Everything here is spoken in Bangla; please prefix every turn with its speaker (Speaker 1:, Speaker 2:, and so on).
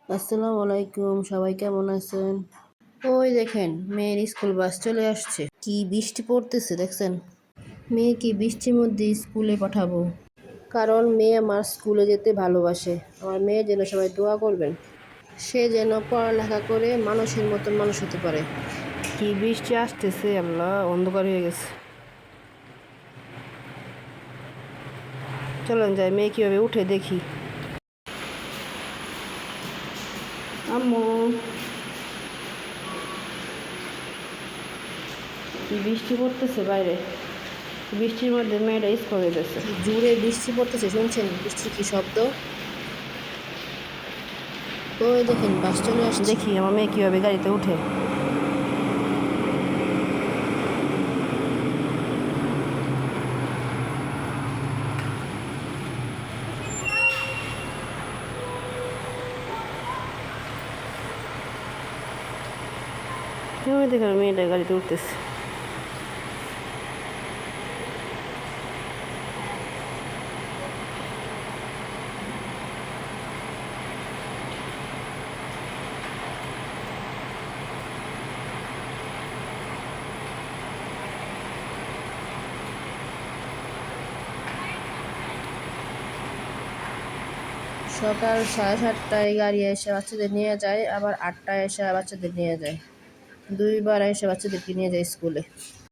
Speaker 1: আসসালামু আলাইকুম, সবাই কেমন আছেন? ওই দেখেন মেয়ের স্কুল বাস চলে আসছে। কি বৃষ্টি পড়তেছে দেখছেন? মেয়েকে বৃষ্টির মধ্যে স্কুলে পাঠাবো, কারণ মেয়ে আমার স্কুলে যেতে ভালোবাসে। আমার মেয়ের জন্য সবাই দোয়া করবেন, সে যেন পড়ালেখা করে মানুষের মতন মানুষ হতে পারে। কি বৃষ্টি আসতেছে, আল্লাহ, অন্ধকার হয়ে গেছে। চলেন যাই, মেয়ে কীভাবে উঠে দেখি। আম্মু, কি বৃষ্টি পড়তেছে বাইরে। বৃষ্টির মধ্যে মেয়েটা স্কুলে গেছে। জোরে বৃষ্টি পড়তেছে, শুনছেন বৃষ্টির কি শব্দ? ওই দেখেন বাস চলে আসছে। দেখি আমার মেয়ে কীভাবে গাড়িতে উঠে। ওই দেখেন মেয়েটা গাড়িতে উঠতেছে। সকাল 7:30টায় গাড়ি এসে বাচ্চাদের নিয়ে যায়, আবার 8টায় এসে বাচ্চাদের নিয়ে যায়। দুইবার এসে বাচ্চাদেরকে নিয়ে যায় স্কুলে।